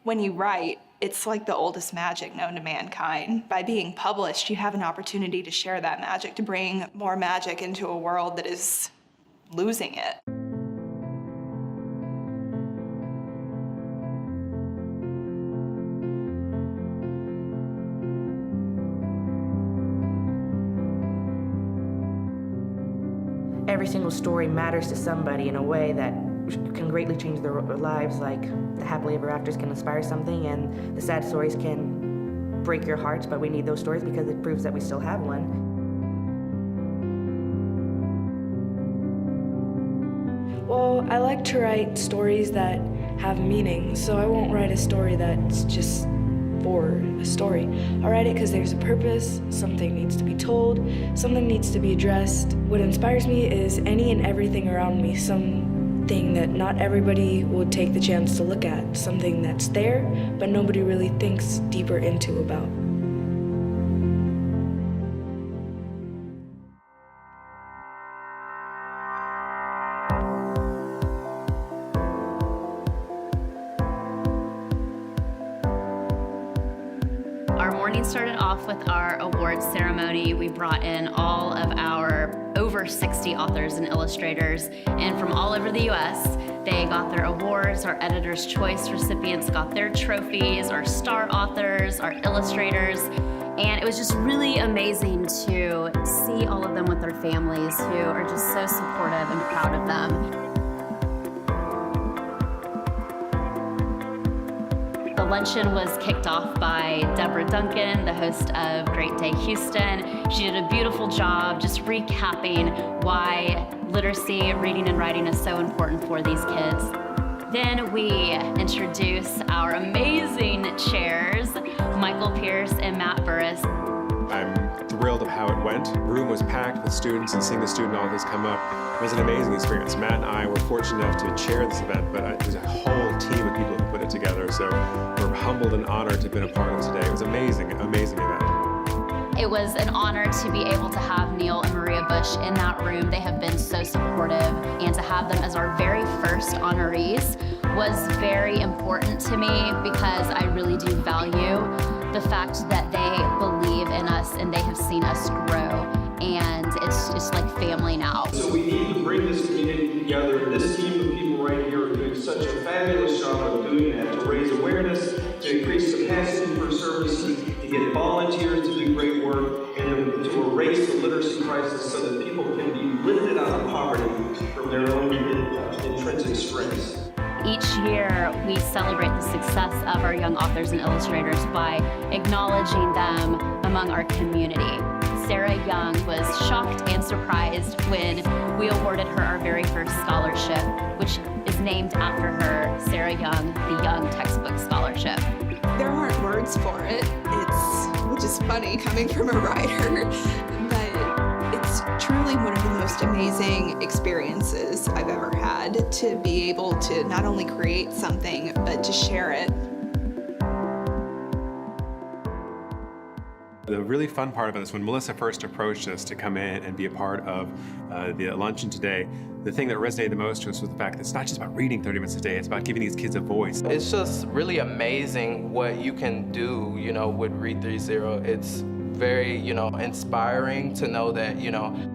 When you write, it's like the oldest magic known to mankind. By being published, you have an opportunity to share that magic, to bring more magic into a world that is losing it. Every single story matters to somebody in a way that can greatly change their lives, like the happily ever afters can inspire something, and the sad stories can break your hearts, but we need those stories because it proves that we still have one. Well, I like to write stories that have meaning, so I won't write a story that's just for a story. I'll write it because there's a purpose, something needs to be told, something needs to be addressed. What inspires me is any and everything around me, something that not everybody will take the chance to look at, something that's there, but nobody really thinks deeper into about. Our morning started off with our awards ceremony. We brought in all of our over 60 authors and illustrators, and from all over the US, they got their awards. Our Editor's Choice recipients got their trophies, our star authors, our illustrators, and it was just really amazing to see all of them with their families who are just so supportive and proud of them. The luncheon was kicked off by Deborah Duncan, the host of Great Day Houston. She did a beautiful job just recapping why literacy, reading and writing is so important for these kids. Then we introduce our amazing chairs, Michael Pierce and Matt Burris. I'm thrilled of how it went. The room was packed with students, and seeing the student authors come up was an amazing experience. Matt and I were fortunate enough to chair this event, but there's a whole team of people who put it together, so we're humbled and honored to have been a part of it today. It was amazing, amazing event. It was an honor to be able to have Neil and Maria Bush in that room. They have been so supportive, and to have them as our very first honorees was very important to me because I really do value the fact that they believe in us and they have seen us grow, and it's just like family now. So we need to bring this community together. This team of people right here are doing such a fabulous job of doing that, to raise awareness, to increase capacity for services, to get volunteers to do great work, and to erase the literacy crisis so that people can be lifted out of poverty from their own intrinsic strengths. Each year, we celebrate the success of our young authors and illustrators by acknowledging them among our community. Sarah Young was shocked and surprised when we awarded her our very first scholarship, which is named after her, Sarah Young, the Young Textbook Scholarship. There aren't words for it, which is funny coming from a writer, but it's truly one of the most amazing experiences I've ever had, to be able to not only create something, but to share it. The really fun part about this, when Melissa first approached us to come in and be a part of the luncheon today, the thing that resonated the most to us was the fact that it's not just about reading 30 minutes a day, it's about giving these kids a voice. It's just really amazing what you can do, with READ3Zero. It's very, inspiring to know that,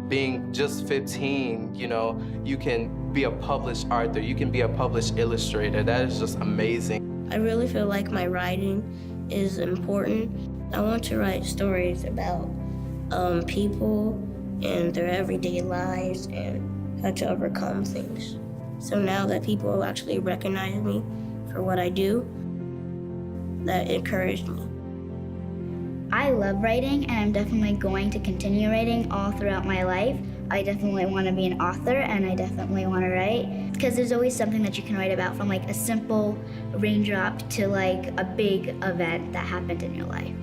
being just 15, you can be a published author, you can be a published illustrator. That is just amazing. I really feel like my writing is important. I want to write stories about people and their everyday lives and how to overcome things. So now that people actually recognize me for what I do, that encouraged me. I love writing, and I'm definitely going to continue writing all throughout my life. I definitely want to be an author, and I definitely want to write, because there's always something that you can write about, from like a simple raindrop to like a big event that happened in your life.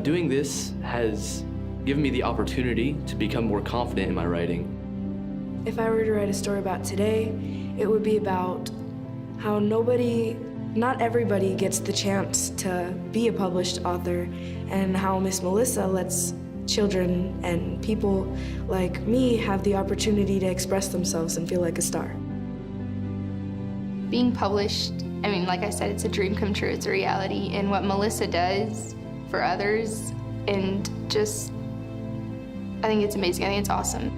Doing this has given me the opportunity to become more confident in my writing. If I were to write a story about today, it would be about how not everybody gets the chance to be a published author, and how Miss Melissa lets children and people like me have the opportunity to express themselves and feel like a star. Being published, I mean, like I said, it's a dream come true. It's a reality. And what Melissa does for others, and just, I think it's amazing. I think it's awesome.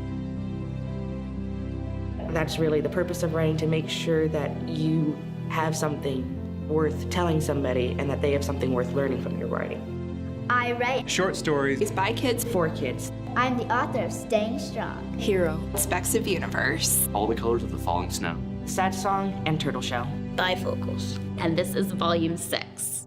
That's really the purpose of writing, to make sure that you have something worth telling somebody and that they have something worth learning from your writing. I write. Short stories. It's by kids For kids. I'm the author of Staying Strong. Hero. Specks of Universe. All the colors of the falling snow. Sad Song and Turtle Shell. Bifocals. And this is volume 6.